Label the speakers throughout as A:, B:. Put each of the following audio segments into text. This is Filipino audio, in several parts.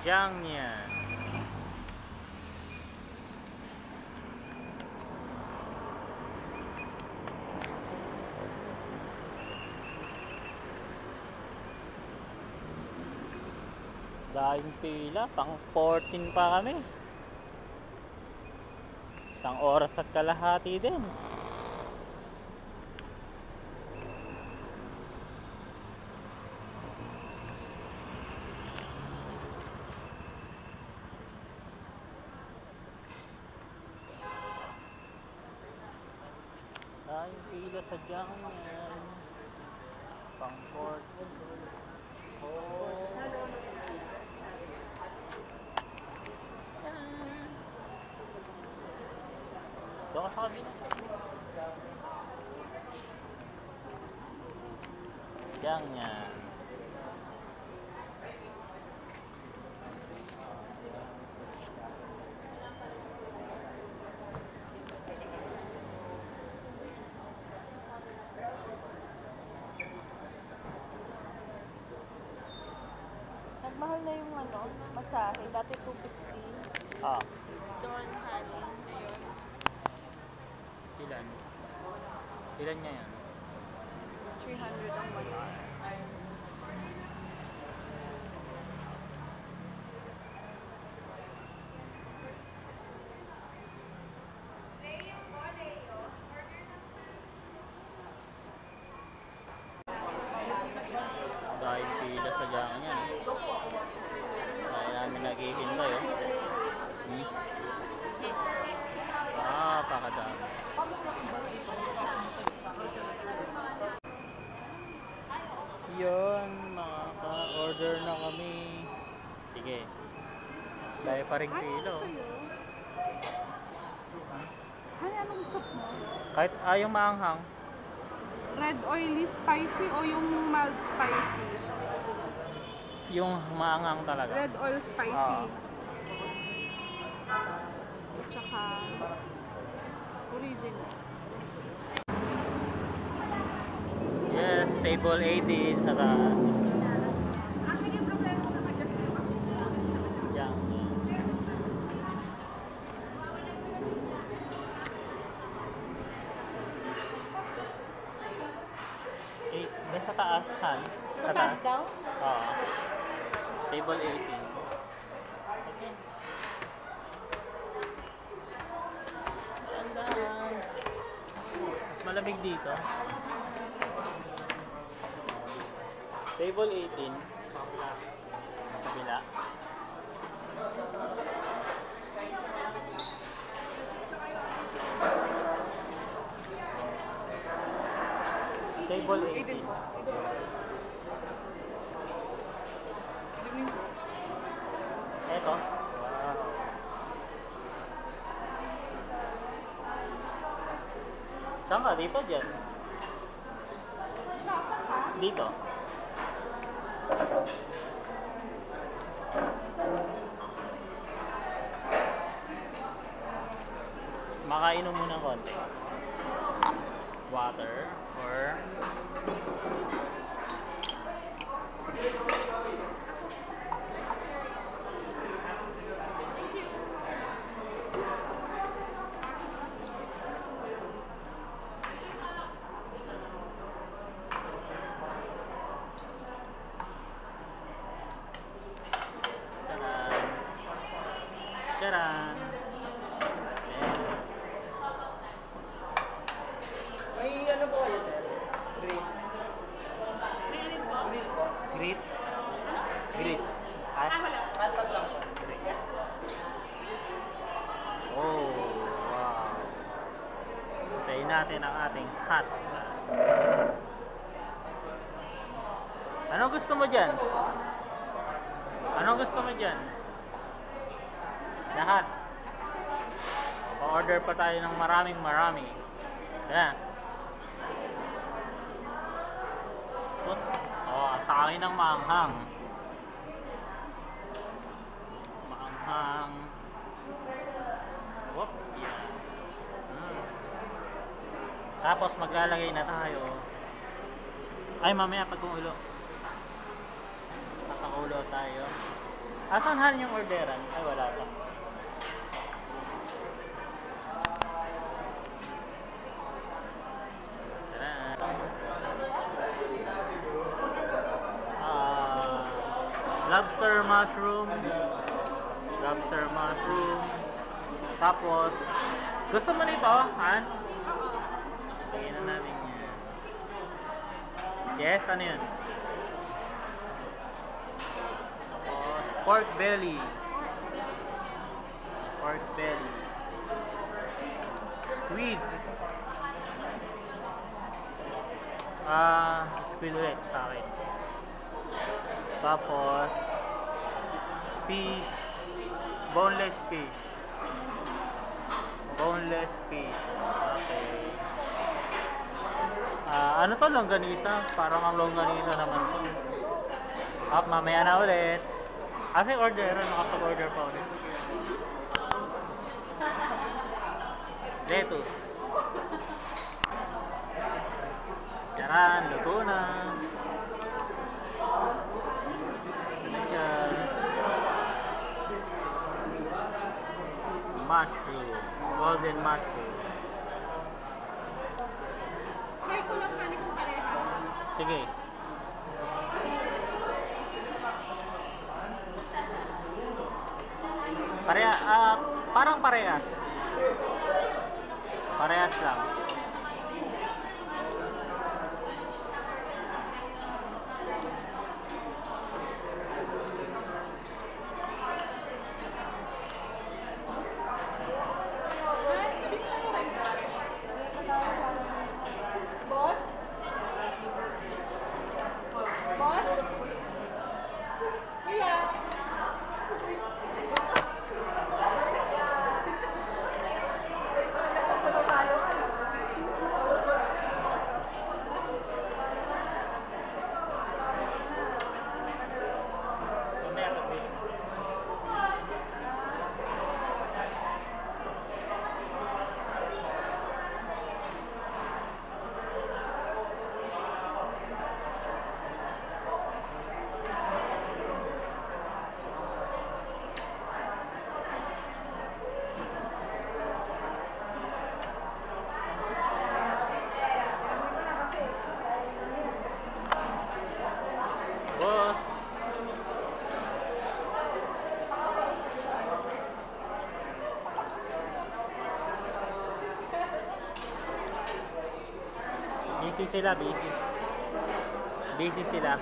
A: Jiangyan. Dahil pila, pang 14 pa kami. Isang oras at kalahati din. Dahil pila sa Jiangyan. Pang 14. Oh. Doon ka sa kabila. Jiangyan.
B: Nagmahal na yung masahe. Dati 250.
A: Ah.
B: Dorn honey. Ayun.
A: Ilan? Ilan nga yan?
B: 300 ang 1 hour.
A: Dahil pila sa Jiangyan. Dahil namin naghihintay oh. Pakadami. Yun, maka-order na kami. Sige. Dahil pa rin pila oh.
B: Ano anong soup mo?
A: Kahit ayaw maanghang.
B: Red oily spicy o yung mild spicy?
A: Yung maanghang talaga.
B: Red oil spicy. Tsaka original.
A: Yes, table 18 sa taas. Diyan. Doon sa taas, Han.
B: Sa taas daw?
A: Oo. Table 18. Okay. Ganda. Mas malamig dito. Table 18. Kabila. Table 18. Eto. Wow. Saan ka? Dito, dyan? Dito. Makainom muna konti. Water or Charan!
C: May ano po kayo, sir? Green.
B: Really po?
C: Green po.
A: Greet? Greet. At?
B: Wala.
C: Hotpot lang po.
A: Oh, wow. Tayin natin ang ating hot spot. Ano gusto mo dyan? Ano gusto mo dyan? Lahat. Pa-order pa tayo ng maraming marami. Yan. So, sa akin ang maanghang. Maanghang. Whoop, yan. Tapos maglalagay na tayo. Ay, mamaya pag ulo. Papakulo tayo. Asan Han yung orderan? Ay, wala pa. Lobster mushroom. Lobster mushroom. Tapos, gusto mo nito, Han? Tingnan na natin yan. Yes, ano yun? Tapos, pork belly. Pork belly. Squid. Squid ulit sa akin. Tapos, fish. Boneless fish. Boneless fish. Okay. Ano to? Longganisa? Parang ang longganisa naman to. Mamaya na ulit. Kasi order, nakapag-order pa ulit. Lettuce. Charan, luto na. Ano siya? Mushroom. Golden mushroom.
B: Try ko lang hani kung parehas.
A: Sige. Parang parehas. Parehas lang.
B: Sabi ko ano rice? Boss? Boss? Kuya?
A: Boss. Busy sila, busy. Busy sila.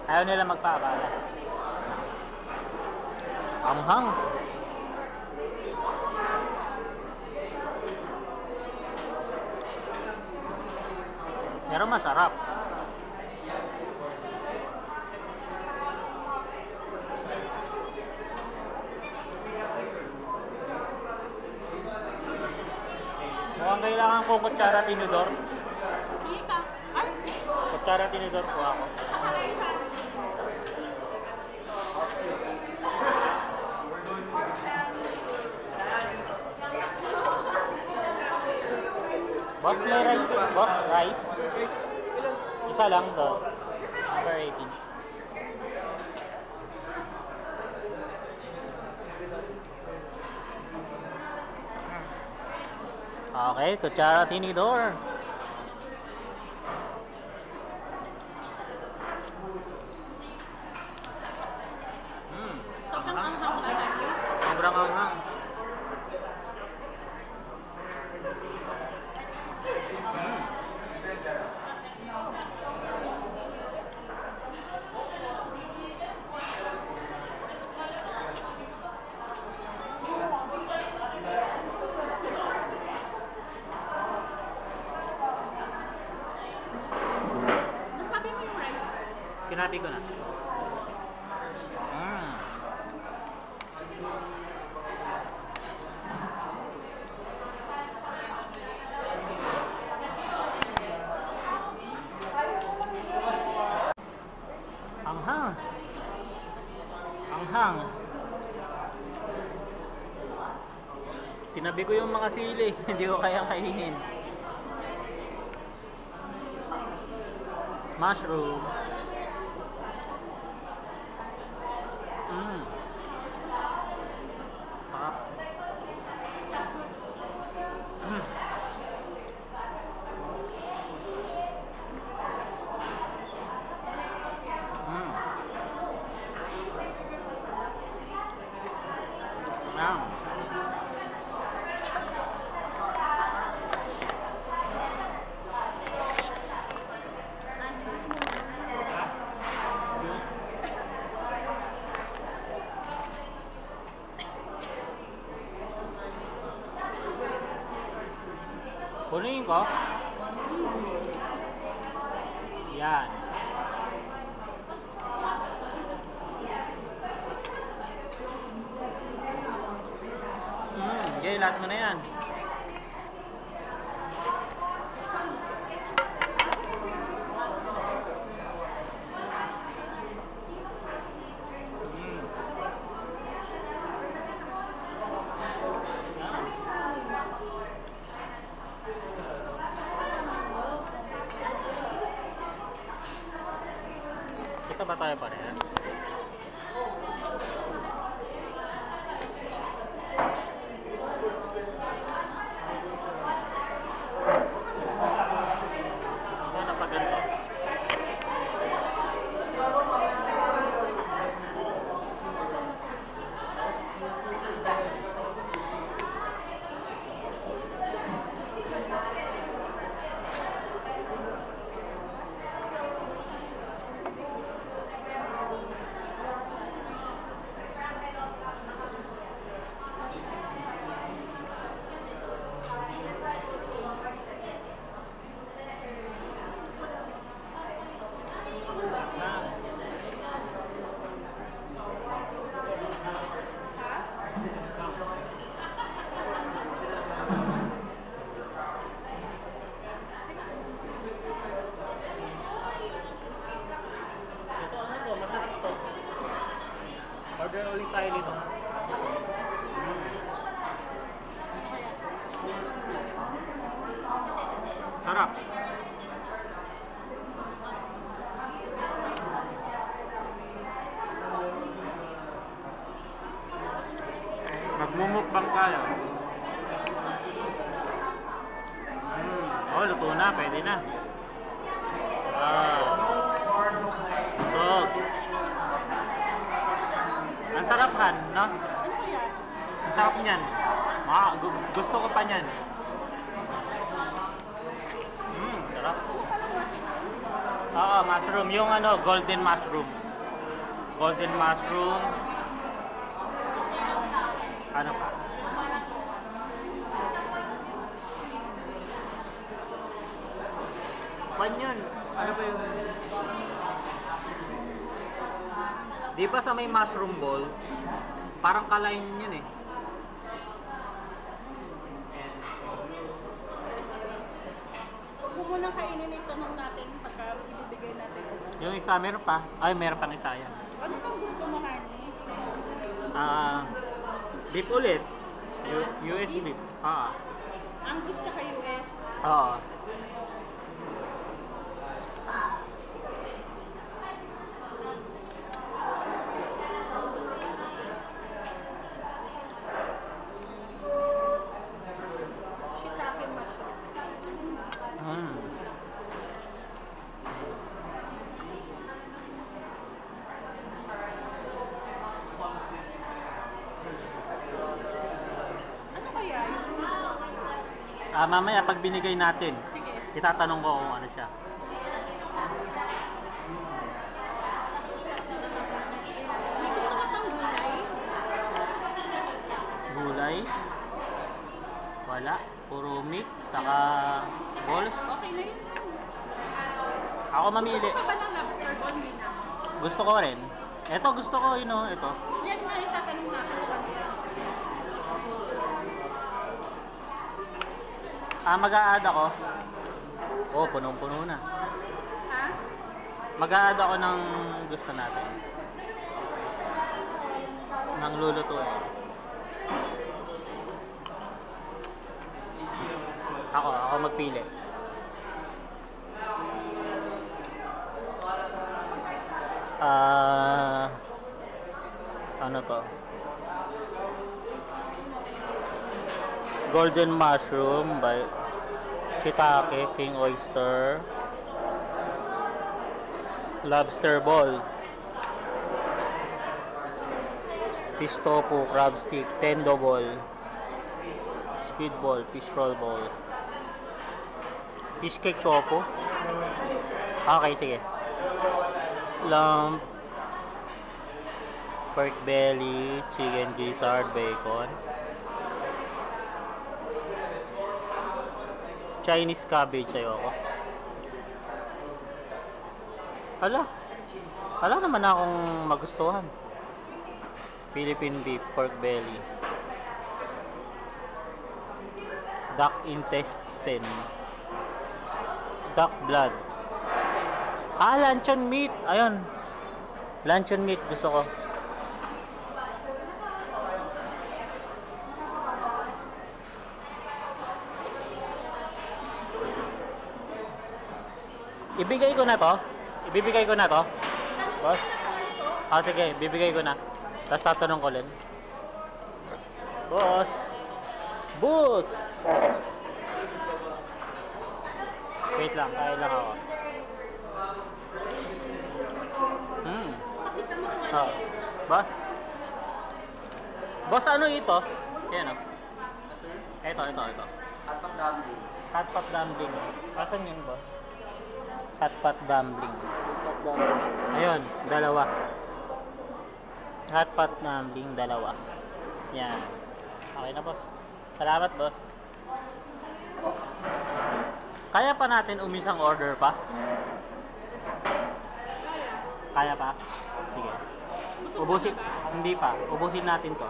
A: Ayaw nila magpapala. Anghang. Pero masarap. Mukhang kailangan ko kutsara tinidor.
B: Kita. Ay!
A: Kutsara tinidor po ako.
B: Parehas.
A: Boss, may rice. Boss, rice. Isa lang daw. Per 18. Okay, kutsara tinidor.
B: Sobrang anghang na tayo.
A: Sobrang anghang.
B: Nasabi mo yung rice?
A: Sinabi ko na. Anghang. Anghang. Tinabi ko yung mga sili. Hindi ko kayang kainin. Mushroom. Mm. Sarap. Mm. Mm. Yan. Kunin ko. Yan. Okay, lahat mo na yan. Kita ba tayo pa rin? Ano pa ganito? Ito ano to? Masarap to. Order ulit tayo dito. Sarap. Magmumukbang tayo. Oh, luto na. Pwede na. So, ang sarap Han, no? Ang sarap niyan. Gusto ko pa niyan. Sarap. Oo, mushroom. Yung ano, golden mushroom. Golden mushroom. Ano pa? Pan yun. Ano ba yun? Di ba sa may mushroom ball, parang kalain yun eh.
B: Huwag mo munang kainin, itanong natin pagka ibibigay natin.
A: Yung isa, meron pa. Ay, meron pang isa yan.
B: Ano bang gusto mo, honey?
A: Beef ulit. US beef.
B: Ang gusto ka US?
A: Oo.
B: Shiitake mushroom. Ano kaya yun?
A: Mamaya pag binigay natin,
B: Sige.
A: itatanong ko kung ano siya.
B: May gusto ka pang gulay?
A: Gulay. Wala. Puro meat, saka balls.
B: Okay na yun.
A: Ako mamili.
B: Gusto ka ba ng lobster ball, Mina?
A: Gusto ko rin. Ito, gusto ko, ito.
B: Yan na itatanong natin.
A: Mag-a-add ako. Oh, punong-puno na.
B: Ha?
A: Mag-a-add ako ng gusto natin. Ng lulutuin. Ako magpili. Ano to? Golden mushroom by Shiitake, king oyster, lobster ball, fish tofu, crab stick, tendo ball, squid ball, fish roll ball, fish cake tofu. Okay, sige. Lump, pork belly, chicken gizzard, bacon, Chinese cabbage ayoko. Ala naman akong magustuhan. Philippine beef, pork belly, duck intestine, duck blood. Luncheon meat. Ayun. Luncheon meat gusto ko. Ibibigay ko na to. Boss? Sige. Bibigay ko na. Tapos tatanong ko lang. Boss! Wait lang. Kaya lang ako. Oh. Boss? Boss, ano ito? Yan o. Ito.
C: Hotpot dumpling.
A: Hotpot dumpling. Asan yun, boss? Hotpot dumpling.
C: Hotpot dumpling.
A: Ayun, dalawa. Hotpot dumpling, dalawa. Yan. Okay na, boss. Salamat, boss. Kaya pa natin umisang order pa? Kaya pa? Sige. Hindi pa. Ubusin natin to.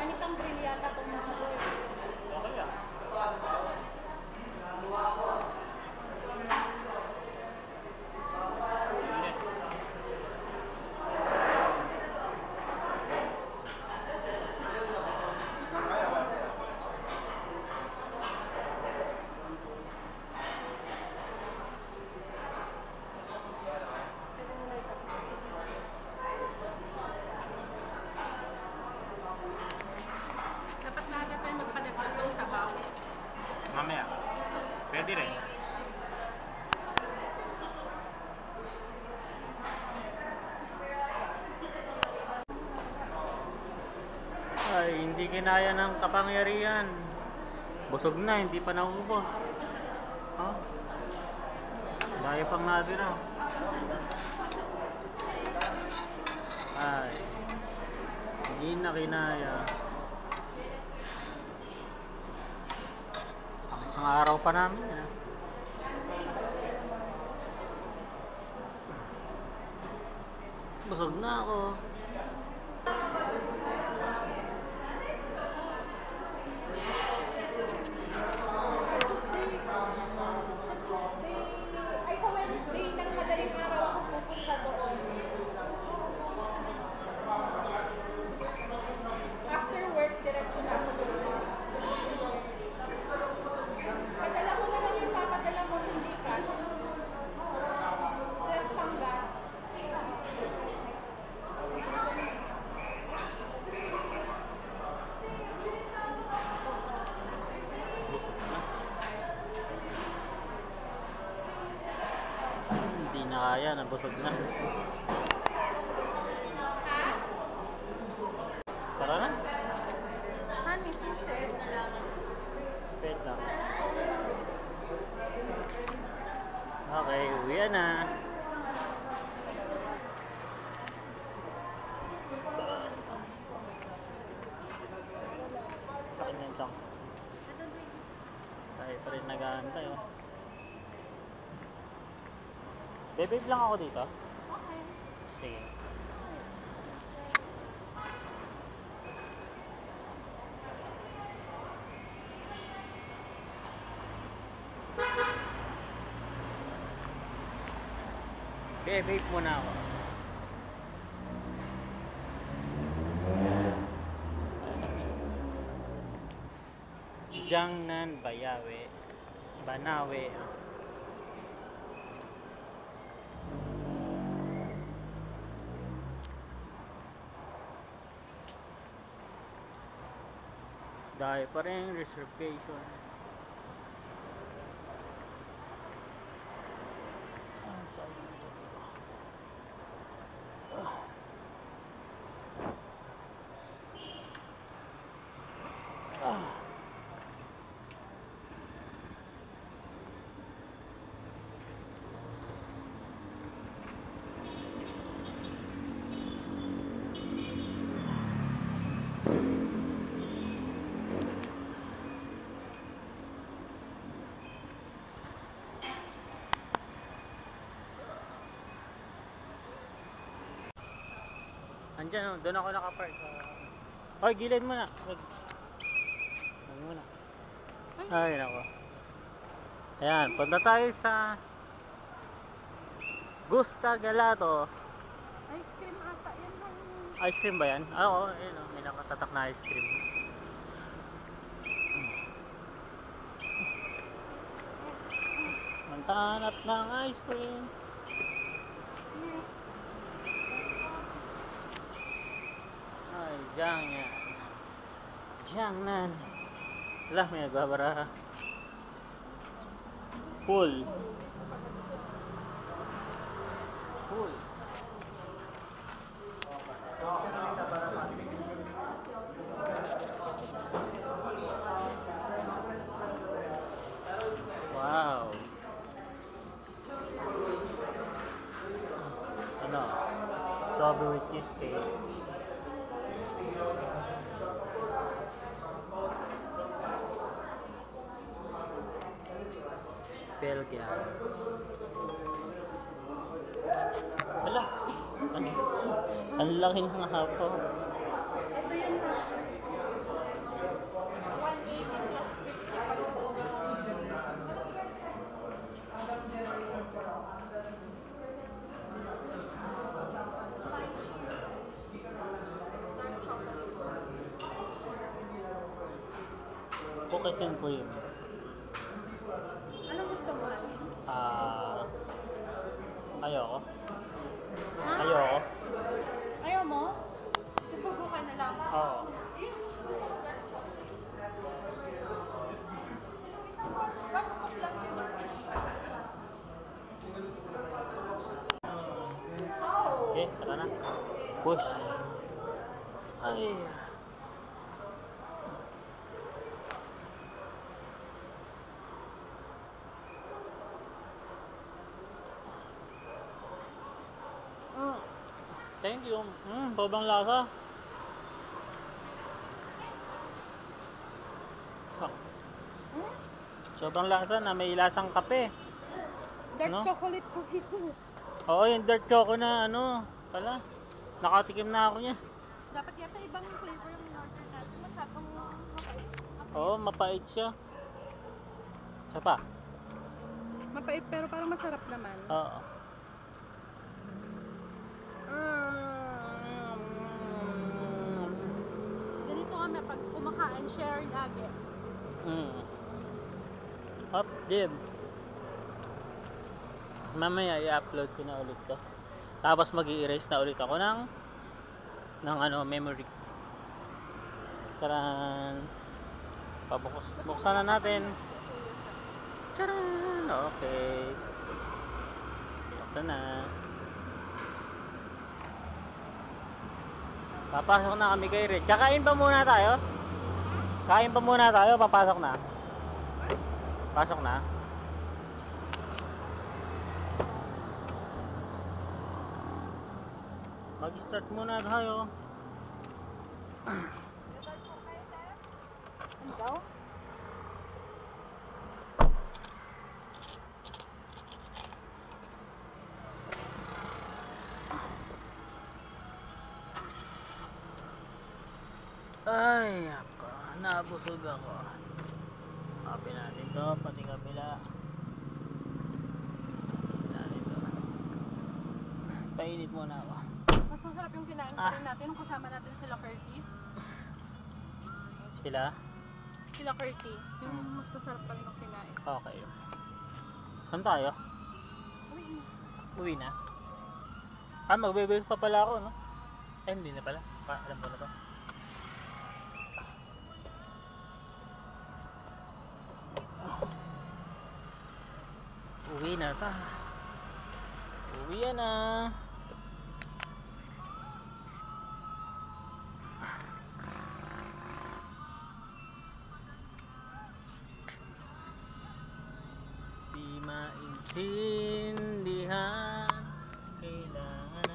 B: Ano pang grill yata itong mga boy?
A: Okay lang.
B: Dapat na tayo magpadagdag ng sabaw.
A: Mamaya. Pwede rin. Ay, hindi kinaya ng kapangyarihan. Busog na, hindi pa naubos. Oh. Daya pang natira. Ay. Hindi na kinaya. Ang isang araw pa namin. Busog na ako.
B: Sa Wednesday ng madaling araw ako pupunta doon. After work, diretso na ako doon. Padala mo na lang yung papadala mo sa Gcash. Tres pang gas.
A: Hindi na kaya, nabusog na. Tara na.
B: Honey, sushi.
A: Wait lang. Okay, uwi na. Sa kanya lang. Tayo pa rin nag-aantay, oh. Bebe lang ako dito.
B: Okay.
A: Sige. Bebe muna ako. Jiangnan Bayawe. Banawe. Dahil pa rin reservation. Andyan, doon ako nakapark. Hoy, gilid mo na. Ano mo na. Ay, nako. Ayan, punta tayo sa Gusta Gelato.
B: Ice cream ata yan lang.
A: Ice cream ba yan? Ah, oo, ayun o. May nakatatak na ice cream. Maghanap ng ice cream. Ay, Jiangnan. Wala, may nagbabara. Pool. Wow. Ano? Strawberry cheesecake. Belgium. Wala. Ang laki ng hapo. Cookies and cream.
B: Anong gusto mo?
A: Ayoko.
B: Ha?
A: Ayoko.
B: Ayaw mo? Susugo ka na lang.
A: Oo.
B: One scoop lang yun.
A: Okay, tara na. Push. Ay. Thank you. Sobrang lasa. Sobrang lasa na may lasang kape.
B: Dark
A: Ano?
B: chocolate kasi ito.
A: Oo, yung dark choco na ano, pala. Nakatikim na ako niya.
B: Dapat yata ibang flavor yung in-order natin. Masyadong mapait.
A: Oo, mapait siya. Isa pa?
B: Mapait pero parang masarap naman.
A: Oo.
B: Ganito kami pag kumakain, share lagi.
A: Up, Jim. Mamaya i-upload ko na ulit to. Tapos mag-i-erase na ulit ako ng ano, memory. Taran. Buksan na natin. Taran. Okay. Buksan na. Papasok na kami kay Red. Kakain pa muna tayo? Kain pa muna tayo, papasok na. Pasok na. Mag-start muna tayo.
B: Ano daw?
A: Ay, ako. Nabusog ako. Kapi natin to, pati kabila. Natin to. Painit muna ako.
B: Mas masarap yung kinain pa rin natin nung kasama natin sila Curtis.
A: Sila?
B: Sila Curti. Yung mas masarap pa rin ang kinain.
A: Okay. Saan tayo?
B: Uy, na.
A: Uwi na? Ah, magbe-bills pa pala ako, no? Eh, hindi na pala. Alam ko na to. Uwi na ta. Uwi na. Di maintindihan, kailangan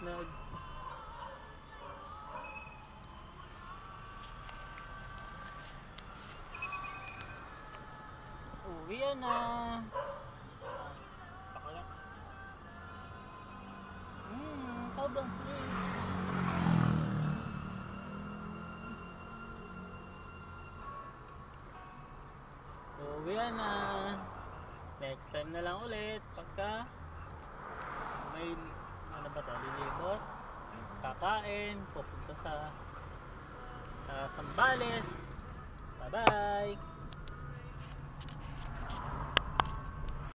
A: nag uwi na. Pakalak. Sobrang sweet. Uwi na. Next time na lang ulit pagka may ano ba to, lilibot, kakain, pupunta sa Sambales. Bye bye.